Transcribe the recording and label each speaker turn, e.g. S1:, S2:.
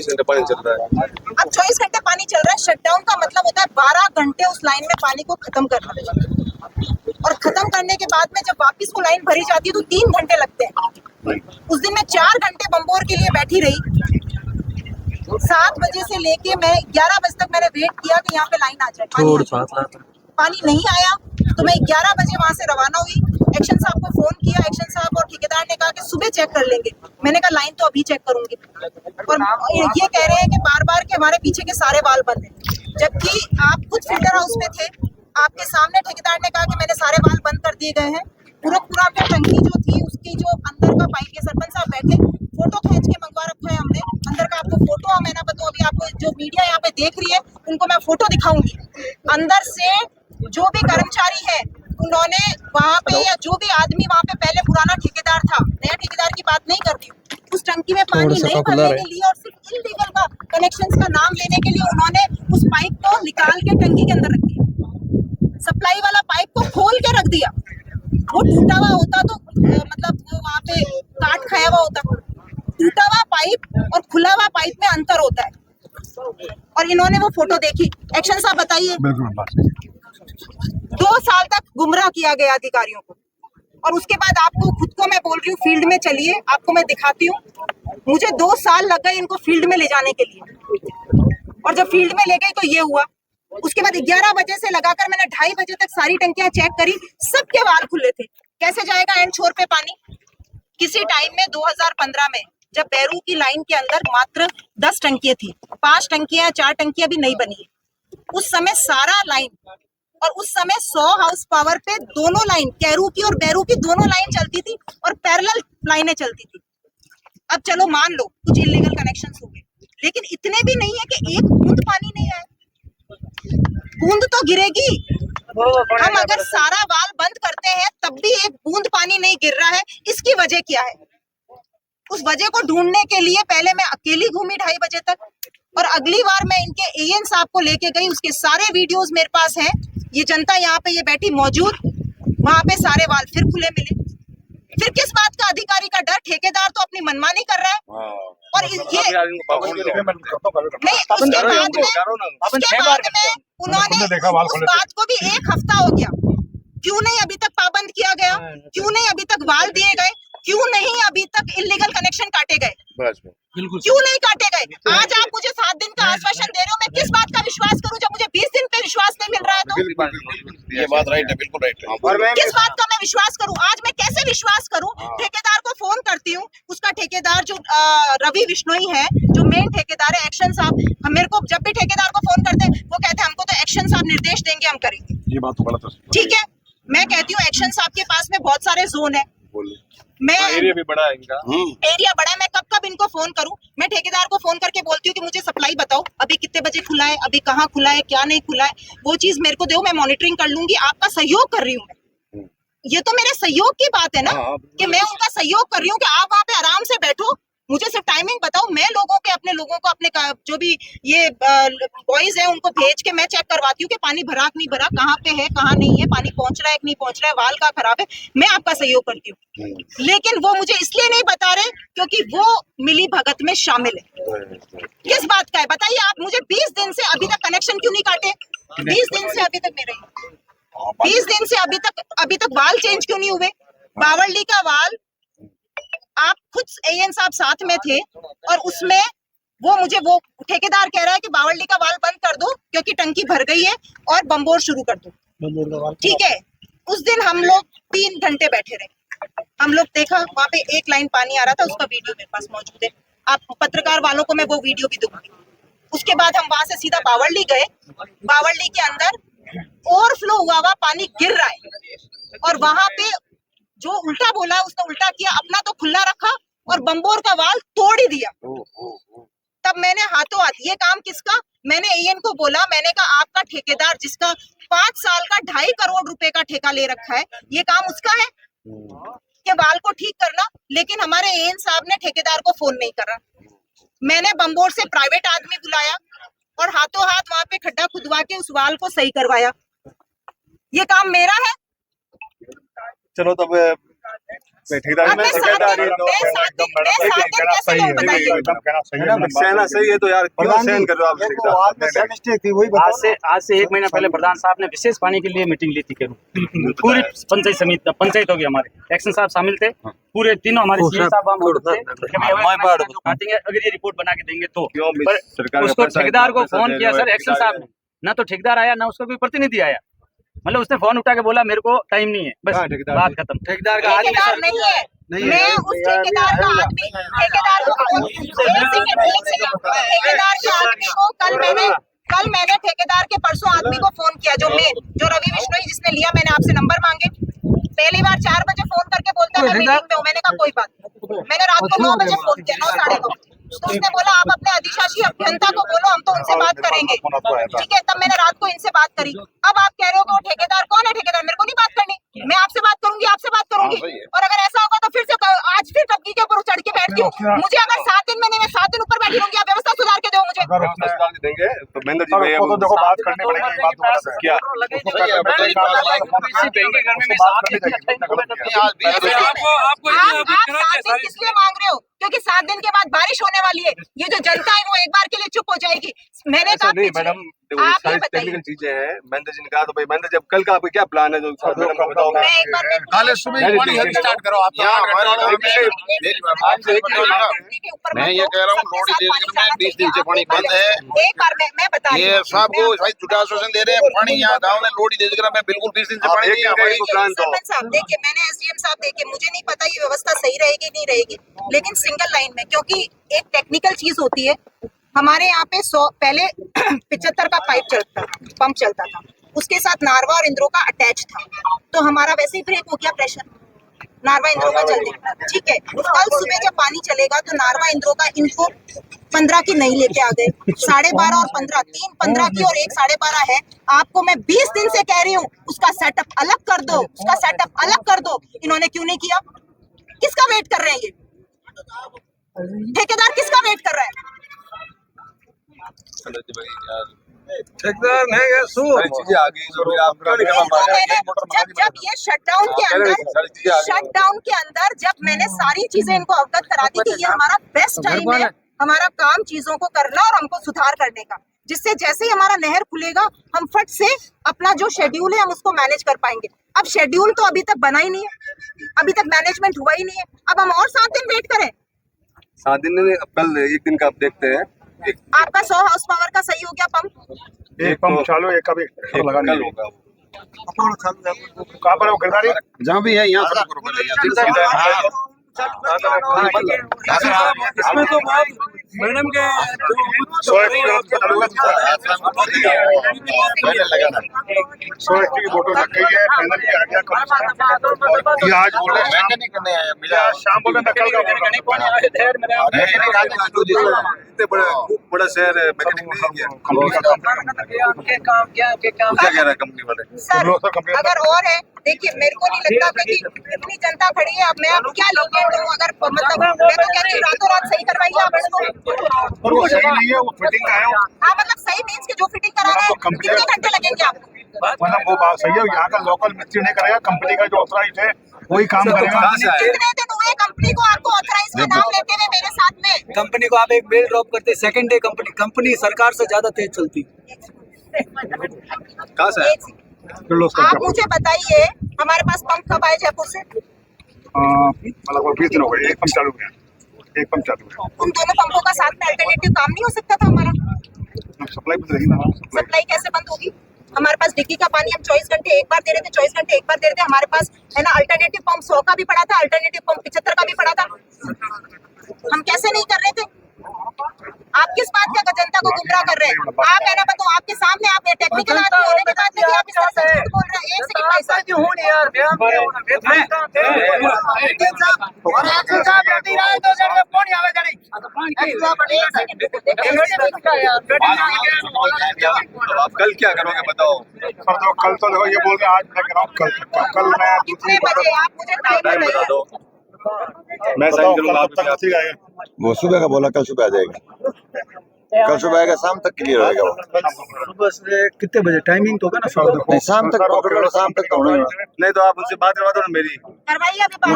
S1: घंटे पानी चल रहा है।
S2: अब 24 घंटे पानी चल रहा है। शटडाउन का मतलब होता है 12 घंटे उस लाइन में पानी को खत्म करना, और खत्म करने के बाद में जब वापस वो लाइन भरी जाती है तो 3 घंटे लगते हैं। उस दिन मैं 4 घंटे बम्बोर के लिए बैठी रही। 7 बजे से लेके मैं 11 बजे तक मैंने वेट किया कि यहाँ पे लाइन आ जाए। पानी नहीं आया तो मैं 11 बजे वहां से रवाना हुई। एक्शन साहब को फोन किया। एक्शन साहब और ठेकेदार ने कहा कि सुबह चेक कर लेंगे। मैंने कहा लाइन तो अभी चेक करूंगी, और ये कह रहे हैं कि बार बार के हमारे पीछे के सारे वाल बंद हैं, जबकि आप खुद फिल्टर हाउस में थे। आपके सामने ठेकेदार ने कहा कि मैंने सारे वाल बंद कर दिए गए हैं। पूरा फिर टंकी जो थी उसकी जो अंदर का पाइप के सरपंच साहब बैठे, फोटो खींच के मंगवा रखा है हमने अंदर का। आपको फोटो मैं ना बताऊं, अभी आपको जो मीडिया यहाँ पे देख रही है उनको मैं फोटो दिखाऊंगी। अंदर से जो भी कर्मचारी है उन्होंने वहाँ पे, या जो भी आदमी वहाँ पे पहले पुराना ठेकेदार था, नया ठेकेदार की बात नहीं कर रही हूँ, उस टंकी में पानी नहीं भरने के लिए और सिर्फ इल्लीगल का कनेक्शंस का नाम लेने के लिए उन्होंने उस पाइप को निकाल के टंकी के अंदर रख दिया। सप्लाई वाला पाइप को खोल के रख दिया। वो टूटा हुआ होता तो मतलब वो वहाँ पे काट खाया हुआ होता। टूटा हुआ पाइप और खुला हुआ पाइप में अंतर होता है, और इन्होंने वो फोटो देखी। एक्शन साहब बताइए। 2 साल तक गुमराह किया गया अधिकारियों को, और उसके बाद आपको खुद को मैं बोल रही हूँ फील्ड में चलिए, आपको मैं दिखाती हूँ। मुझे 2 साल लग गए इनको फील्ड में ले जाने के लिए, और जब फील्ड में ले गई तो ये हुआ। उसके बाद 11 बजे से लगाकर मैंने 2:30 बजे तक सारी टंकियां चेक करी, सबके वाल खुले थे। कैसे जाएगा एंड छोर पे पानी? किसी टाइम में 2015 में जब बैरू की लाइन के अंदर मात्र 10 टंकियां थी, 5 टंकियां 4 टंकियां भी नहीं बनी, उस समय सारा लाइन, और उस समय 100 हाउस पावर पे दोनों लाइन, कैरू की और बैरू की दोनों लाइन चलती थी, और पैरेलल लाइनें चलती थी। अब चलो मान लो कुछ इलीगल कनेक्शंस हो गए, लेकिन इतने भी नहीं है कि एक बूंद पानी नहीं आया। बूंद तो गिरेगी। हम अगर सारा वाल बंद करते हैं तब भी एक बूंद पानी नहीं गिर रहा है। इसकी वजह क्या है? उस वजह को ढूंढने के लिए पहले मैं अकेली घूमी 2:30 बजे तक, और अगली बार मैं इनके एएन साहब को लेके गई। उसके सारे वीडियोस मेरे पास हैं। ये जनता यहाँ पे ये बैठी मौजूद, वहां पे सारे वाल फिर खुले मिले। फिर किस बात का अधिकारी का डर? ठेकेदार तो अपनी मनमानी कर रहा है। और ये नहीं, उसके बाद में उन्होंने उस बात को भी 1 हफ्ता हो गया, क्यों नहीं अभी तक पाबंद किया गया? क्यों नहीं अभी तक वाल दिए गए? क्यों नहीं अभी तक इल्लीगल कनेक्शन काटे गए? क्यों नहीं काटे गए? आज आप मुझे 7 दिन का आश्वासन दे रहे हो, मैं किस बात का विश्वास करूं जब मुझे 20 दिन पे विश्वास नहीं मिल रहा है? तो
S1: ये बात राइट है, बिल्कुल राइट है।
S2: किस बात का मैं विश्वास करूं? आज मैं कैसे विश्वास करूं? ठेकेदार को फोन करती हूँ, उसका ठेकेदार जो रवि विश्नोई है, जो मेन ठेकेदार है, एक्शन साहब, हम मेरे को जब भी ठेकेदार को फोन करते हैं वो कहते हैं हमको तो एक्शन साहब निर्देश देंगे, हम करेंगे।
S1: ये बात तो गलत है।
S2: ठीक है, मैं कहती हूँ एक्शन साहब के पास में बहुत सारे जोन है, मैं
S1: एरिया भी बड़ा है इनका।
S2: एरिया बड़ा है, मैं कब कब इनको फोन करूं? मैं ठेकेदार को फोन करके बोलती हूँ कि मुझे सप्लाई बताओ, अभी कितने बजे खुला है, अभी कहाँ खुला है, क्या नहीं खुला है, वो चीज मेरे को दो, मैं मॉनिटरिंग कर लूंगी। आपका सहयोग कर रही हूँ मैं, ये तो मेरे सहयोग की बात है ना, कि मैं उनका सहयोग कर रही हूँ कि आप वहाँ पे आराम से बैठो, मुझे सिर्फ टाइमिंग बताओ। मैं अपने लोगों को अपने जो भी ये बॉयज है उनको भेज के मैं चेक करवाती हूँ कि पानी भरा कि नहीं भरा, कहाँ पे है कहाँ नहीं है, पानी पहुंच रहा है कि नहीं पहुंच रहा है, वाल का खराब है। मैं आपका सहयोग करती हूँ, लेकिन वो मुझे इसलिए नहीं बता रहे क्योंकि वो मिली भगत में शामिल है। किस बात का है बताइए आप मुझे? 20 दिन से अभी तक कनेक्शन क्यों नहीं काटे? 20 दिन से अभी तक मेरे 20 दिन से अभी तक वाल चेंज क्यों नहीं हुए? बावली का वाल, आप खुद एएन साहब साथ में थे, और उसमें वो ठेकेदार कह रहा है कि बावली का वाल बंद कर दो क्योंकि टंकी भर गई है और बम्बोर शुरू कर दो। ठीक है, उस दिन हम लोग 3 घंटे बैठे रहे। हम लोग देखा वहां पे एक लाइन पानी आ रहा था, उसका वीडियो मेरे पास मौजूद है, आप पत्रकार वालों को मैं वो वीडियो भी दूंगी। उसके बाद हम वहां से सीधा बावली गए। बावली के अंदर ओवरफ्लो हुआ पानी गिर रहा है, और वहां पे जो उल्टा बोला उसने उल्टा किया, अपना तो खुला रखा और बम्बोर का वाल तोड़ ही दिया। तब मैंने हाथों हाथ, ये काम किसका? मैंने एएन को बोला, मैंने कहा आपका ठेकेदार जिसका 5 साल का 2.5 करोड़ रुपए का ठेका ले रखा है, ये काम उसका है कि वाल को ठीक करना? लेकिन हमारे एएन साहब ने ठेकेदार को फोन नहीं करा। मैंने बम्बोर से प्राइवेट आदमी बुलाया और हाथों हाथ वहां पे खड्डा खुदवा के उस वाल को सही करवाया। ये काम मेरा है?
S1: चलो तब ठेकेदारी में ठेकेदारी
S2: कैसे लोग बताइए।
S1: सहना सही है तो यार क्यों सहन कर रहे हो आप ठेकेदार?
S3: आज से 1 महीना पहले प्रधान साहब ने विशेष पानी के लिए मीटिंग ली थी केरू। पूरी पंचायत समिति पंचायत होगी हमारे, एक्शन साहब शामिल थे, पूरे तीनों हमारे सीएम साहब वहाँ मौजूद थे। जो काटेंगे अगर ये रिपोर्ट बना के देंगे तो, पर उसको ठेकेदार को फोन किया सर एक्शन साहब ने, ना तो ठेकेदार आया ना उसका कोई प्रतिनिधि आया, मतलब उसने फोन उठा के बोला मेरे को टाइम नहीं है, बस बात खत्म।
S2: ठेकेदार का ठेकेदार नहीं है, मैं उस ठेकेदार का आदमी, ठेकेदार के आदमी को कल मैंने ठेकेदार के परसों आदमी को फोन किया, जो रवि बिश्नोई जिसने लिया, मैंने आपसे नंबर मांगे, पहली बार 4 बजे फोन करके बोलता है मैं मीटिंग में हूँ। मैंने कहा कोई बात, मैंने रात को 9 बजे फोन किया, 9 साढ़े 9, तो उसने बोला आप अपने अधिशासी अभियंता को बोलो, हम तो उनसे बात करेंगे। ठीक है, तब मैंने रात को इनसे बात करी। अब आप कह रहे हो कि वो ठेकेदार कौन है? ठेकेदार मेरे को नहीं बात करनी, मैं आपसे बात करूंगी, आपसे बात करूंगी। और अगर ऐसा होगा तो फिर से आज फिर टपकी के ऊपर चढ़ के बैठती हूँ। मुझे अगर 7 दिन में नहीं, मैं 7 दिन ऊपर बैठी रहूंगी, आप व्यवस्था सुधार के दो मुझे।
S1: देंगे तो महेंद्र जी देखो बात करनी पड़ेगी, क्या
S2: आप 7 दिन इसलिए मांग रहे हो क्योंकि 7 दिन के बाद बारिश होने वाली है, ये जो जनता है वो एक बार के लिए चुप हो जाएगी। मैंने कहा
S1: नहीं मैडम,
S2: आप ही
S1: टेक्निकल चीजें हैं। महेंद्र जी ने कहा तो भाई महेंद्र जब कल का आपका क्या प्लान है जो मैडम को बताओगे?
S2: मैं एक बार
S4: कल सुबह पानी हल स्टार्ट करो आप।
S5: मैं ये कह रहा हूँ लोडी देवी में 20 दिन से पानी बंद है।
S2: एक बार मैं बता रही हूँ,
S5: ये सबको भाई झूठा आश्वासन दे रहे हैं पानी यहाँ गाँव में लोडी देवी में बिल्कुल 20 दिन से पानी नहीं है।
S2: सरपंच साहब देखिए, मैंने एसडीएम साहब देखिए, मुझे नहीं पता ये व्यवस्था सही रहेगी नहीं रहेगी, लेकिन सिंगल लाइन में, क्योंकि एक टेक्निकल चीज होती है, हमारे यहाँ पे 100 पहले 75 का पंप चलता था, उसके साथ नारवा और इंद्रो का अटैच था, तो हमारा वैसे ही ब्रेक हो गया प्रेशर, नारवा इंद्रो का चलते। ठीक है, कल सुबह जब पानी चलेगा तो नारवा इंद्रो का इनको 15 की नहीं लेके आ गए, 12.5 और 15, 3 15 की और 1 12.5 है। आपको मैं 20 दिन से कह रही हूँ उसका सेटअप अलग कर दो, उसका सेटअप अलग कर दो, इन्होंने क्यों नहीं किया? किसका वेट कर रहे हैं ये ठेकेदार? किसका वेट कर रहा है?
S4: ठेकेदार नहीं है
S1: सारी चीजें आ गई जो आप
S2: जब ये शटडाउन के अंदर जब मैंने सारी चीजें इनको अवगत करा दी कि ये हमारा बेस्ट टाइम है, हमारा काम चीजों को करना और हमको सुधार करने का, जिससे जैसे ही हमारा नहर खुलेगा हम फट से अपना जो शेड्यूल है हम उसको मैनेज कर पाएंगे। अब शेड्यूल तो अभी तक बना ही नहीं है, अभी तक मैनेजमेंट हुआ ही नहीं है, अब हम और 7 दिन वेट करें?
S1: 7 दिन में कल 1 दिन का आप देखते हैं।
S2: आपका 100 हाउस पावर का सही हो गया पंप,
S1: एक पंप चालू, एक का भी लगा नहीं होगा। कहाँ पर है वो गिरदारी?
S5: जहाँ भी है यहाँ
S4: इसमें तो मैडम के
S1: फोटो लग गई है, फाइनल आ गया। ये आज बोल रहे हैं शाम बोल रहे कल का इतने बड़ा शहर है, मैकेनिक नहीं किया क्या कह रहा है कंपनी वाले?
S2: सर अगर और है देखिए, मेरे को नहीं लगता कि इतनी जनता खड़ी है, अब मैं अब क्या लिखूं दूं? अगर मतलब मैं तो कहती हूँ रातों रात सही करवाइए आप इसको।
S1: वो सही नहीं है, वो फिटिंग का है।
S2: हाँ मतलब सही मीन्स के जो फिटिंग करा रहा है कितने घंटे लगेंगे आपको?
S6: मतलब वो बात सही है, यहाँ का लोकल मिस्त्री नहीं करेगा, कंपनी का जो ऑथराइज है वही काम करेगा।
S2: कितने दिन हुए कंपनी को आपको ऑथराइज का नाम लेते हुए मेरे साथ में?
S7: कंपनी को आप एक मेल ड्रॉप करते, सेकंड डे कंपनी सरकार से ज्यादा तेज चलती।
S1: कहाँ से?
S2: आप मुझे बताइए हमारे पास पंप कब आए जयपुर से?
S6: मतलब 20 दिन हो गए, एक पंप चालू है।
S2: उन दोनों पंपों का साथ में अल्टरनेटिव काम नहीं हो सकता था हमारा?
S6: सप्लाई बंद रही ना।
S2: सप्लाई कैसे बंद होगी? हमारे पास डिग्गी का पानी हम 24 घंटे एक बार दे रहे थे, 24 घंटे एक बार दे रहे थे। हमारे पास है ना अल्टरनेटिव पंप 100 का भी पड़ा था, अल्टरनेटिव पंप 75 का भी पड़ा था। हम कैसे नहीं कर रहे थे? आप किस बात का जनता को गुमराह कर रहे हैं? आप है ना बताओ, आपके सामने आप टेक्निकल आदमी होने के बाद में आप इस तरह से बोल रहे हैं। एक सेकंड भाई साहब,
S1: आप कल क्या करोगे बताओ?
S6: कल तो देखो ये बोल रहे आज मैं कह रहा हूँ कल मैं
S2: कितने बजे आप मुझे टाइम
S1: बता दो, मैं साइन करूंगा।
S6: तक आएगा।
S8: वो सुबह का बोला, कल सुबह आ जाएगा।
S5: कल सुबह का शाम तक क्लियर होगा वो।
S7: सुबह से कितने बजे टाइमिंग तो होगा ना सुबह
S5: नहीं, शाम तक पकड़ लो, शाम तक तो होना ही है।
S6: नहीं तो आप उनसे बात करवा दो ना मेरी।
S2: करवाइए अभी बात।